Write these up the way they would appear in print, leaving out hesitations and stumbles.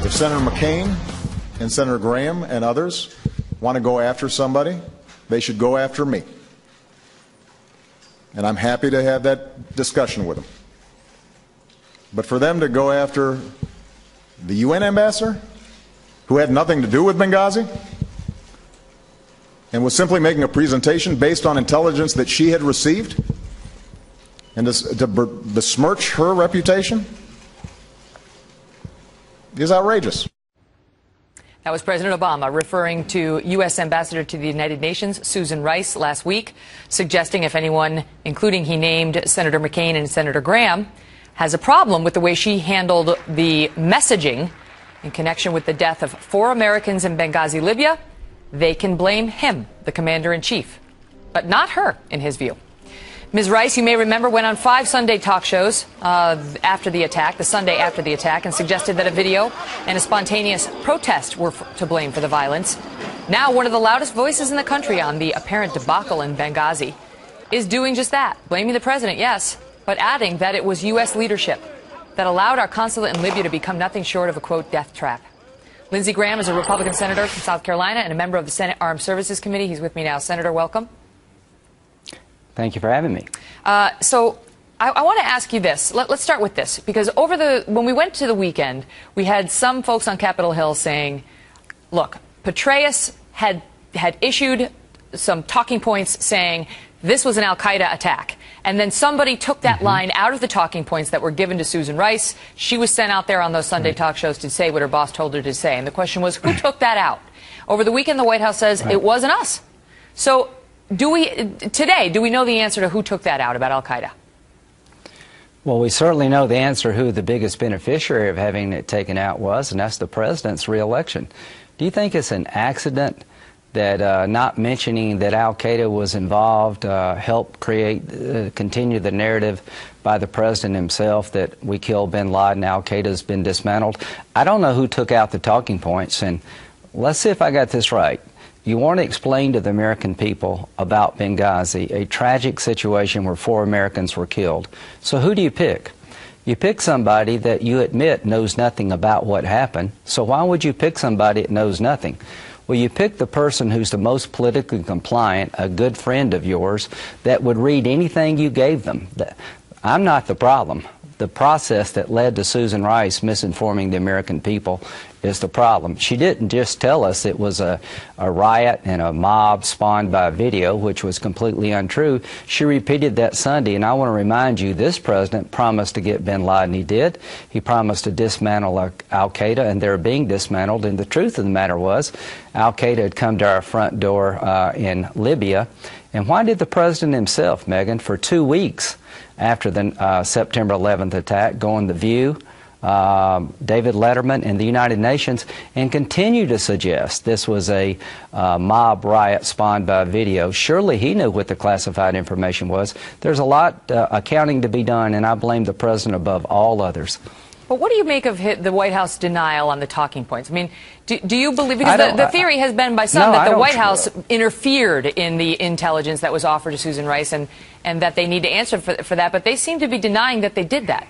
If Senator McCain and Senator Graham and others want to go after somebody, they should go after me. And I'm happy to have that discussion with them. But for them to go after the UN ambassador, who had nothing to do with Benghazi, and was simply making a presentation based on intelligence that she had received, and to besmirch her reputation, is outrageous. That was President Obama referring to U.S. Ambassador to the United Nations, Susan Rice, last week, suggesting if anyone, including he named Senator McCain and Senator Graham, has a problem with the way she handled the messaging in connection with the death of 4 Americans in Benghazi, Libya, they can blame him, the commander-in-chief, but not her, in his view. Ms. Rice, you may remember, went on 5 Sunday talk shows after the attack, the Sunday after the attack, and suggested that a video and a spontaneous protest were to blame for the violence. Now, one of the loudest voices in the country on the apparent debacle in Benghazi is doing just that, blaming the president, yes, but adding that it was U.S. leadership that allowed our consulate in Libya to become nothing short of a, quote, death trap. Lindsey Graham is a Republican senator from South Carolina and a member of the Senate Armed Services Committee. He's with me now. Senator, welcome. Thank you for having me. So I want to ask you this. Let's start with this, because when we went to the weekend, we had some folks on Capitol Hill saying, look, Petraeus had issued some talking points saying this was an al-Qaeda attack. And then somebody took that line out of the talking points that were given to Susan Rice. She was sent out there on those Sunday talk shows to say what her boss told her to say. And the question was, who took that out? Over the weekend, the White House says it wasn't us. So do we know the answer to who took that out about al-Qaeda? Well, we certainly know the answer who the biggest beneficiary of having it taken out was, and that's the president's reelection. Do you think it's an accident that not mentioning that al-Qaeda was involved helped continue the narrative by the president himself that we killed bin Laden, al-Qaeda's been dismantled? I don't know who took out the talking points, and let's see if I got this right. You want to explain to the American people about Benghazi, a tragic situation where 4 Americans were killed. So who do you pick? You pick somebody that you admit knows nothing about what happened. So why would you pick somebody that knows nothing? Well, you pick the person who's the most politically compliant, a good friend of yours, that would read anything you gave them. I'm not the problem. The process that led to Susan Rice misinforming the American people is the problem. She didn't just tell us it was a riot and a mob spawned by a video, which was completely untrue. She repeated that Sunday, and I want to remind you, this president promised to get bin Laden. He did. He promised to dismantle al-Qaeda, and they're being dismantled. And the truth of the matter was, al-Qaeda had come to our front door in Libya. And why did the president himself, Megan, for 2 weeks after the September 11th attack, go on The View, David Letterman, and the United Nations, and continue to suggest this was a mob riot spawned by a video? Surely he knew what the classified information was. There's a lot accounting to be done, and I blame the president above all others. But what do you make of the White House denial on the talking points? I mean, do you believe, because the theory has been by some that the White House interfered in the intelligence that was offered to Susan Rice, and that they need to answer for that, but they seem to be denying that they did that.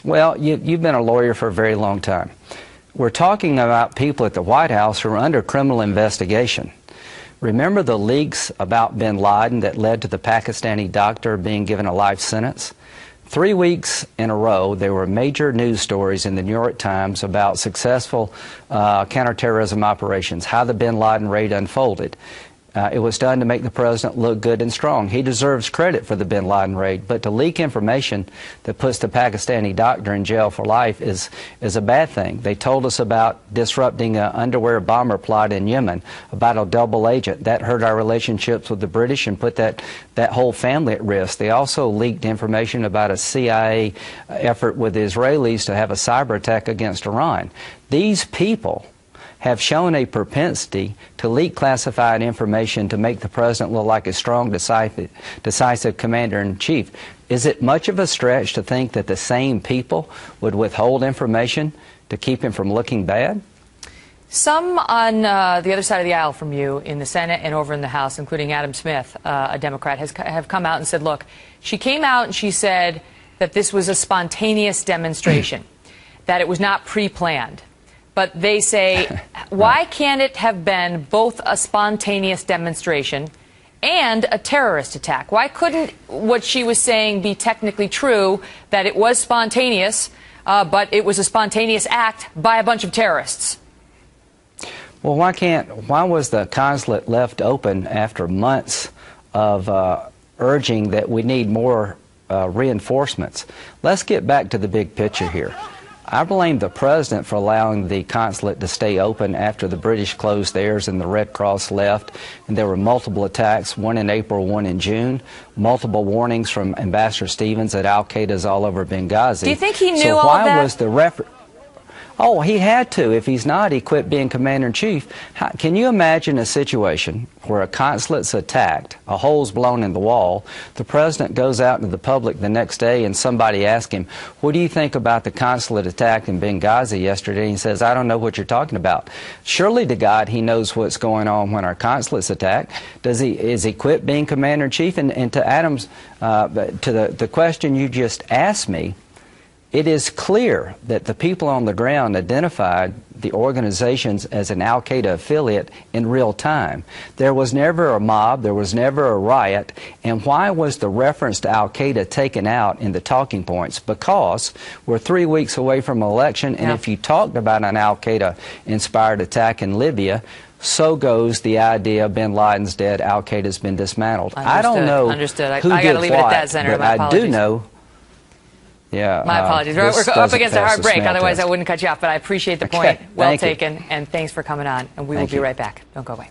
Well, you've been a lawyer for a very long time. We're talking about people at the White House who are under criminal investigation. Remember the leaks about bin Laden that led to the Pakistani doctor being given a life sentence? 3 weeks in a row, there were major news stories in the New York Times about successful counterterrorism operations, how the bin Laden raid unfolded. It was done to make the president look good and strong. He deserves credit for the bin Laden raid, but to leak information that puts the Pakistani doctor in jail for life is a bad thing. They told us about disrupting an underwear bomber plot in Yemen, about a double agent. That hurt our relationships with the British and put that whole family at risk. They also leaked information about a CIA effort with the Israelis to have a cyber attack against Iran. These people have shown a propensity to leak classified information to make the president look like a strong, decisive commander-in-chief. Is it much of a stretch to think that the same people would withhold information to keep him from looking bad? Some on the other side of the aisle from you in the Senate and over in the House, including Adam Smith, a Democrat, have come out and said, look, she came out and she said that this was a spontaneous demonstration, that it was not pre-planned. But they say, why can't it have been both a spontaneous demonstration and a terrorist attack? Why couldn't what she was saying be technically true, that it was spontaneous, but it was a spontaneous act by a bunch of terrorists? Well, why was the consulate left open after months of urging that we need more reinforcements? Let's get back to the big picture here. I blame the president for allowing the consulate to stay open after the British closed theirs and the Red Cross left, and there were multiple attacks, one in April, one in June, multiple warnings from Ambassador Stevens that al-Qaeda's all over Benghazi. Do you think he knew so all of that? why was the reference? Oh, he had to. If he's not, he quit being commander-in-chief. Can you imagine a situation where a consulate's attacked, a hole's blown in the wall, the president goes out into the public the next day and somebody asks him, what do you think about the consulate attack in Benghazi yesterday? And he says, I don't know what you're talking about. Surely to God he knows what's going on when our consulate's attacked. Is he quit being commander-in-chief? And to Adams, to the question you just asked me, it is clear that the people on the ground identified the organizations as an al-Qaeda affiliate in real time. There was never a mob, there was never a riot, and why was the reference to al-Qaeda taken out in the talking points? Because we're 3 weeks away from an election, and if you talked about an al-Qaeda-inspired attack in Libya, so goes the idea bin Laden's dead, al-Qaeda's been dismantled. Understood. I don't know who I did gotta leave it at that, Senator. but I do know. Yeah, my apologies. We're up against a hard break. Otherwise, I wouldn't cut you off. But I appreciate the point. Well taken. And thanks for coming on. And we will be right back. Don't go away.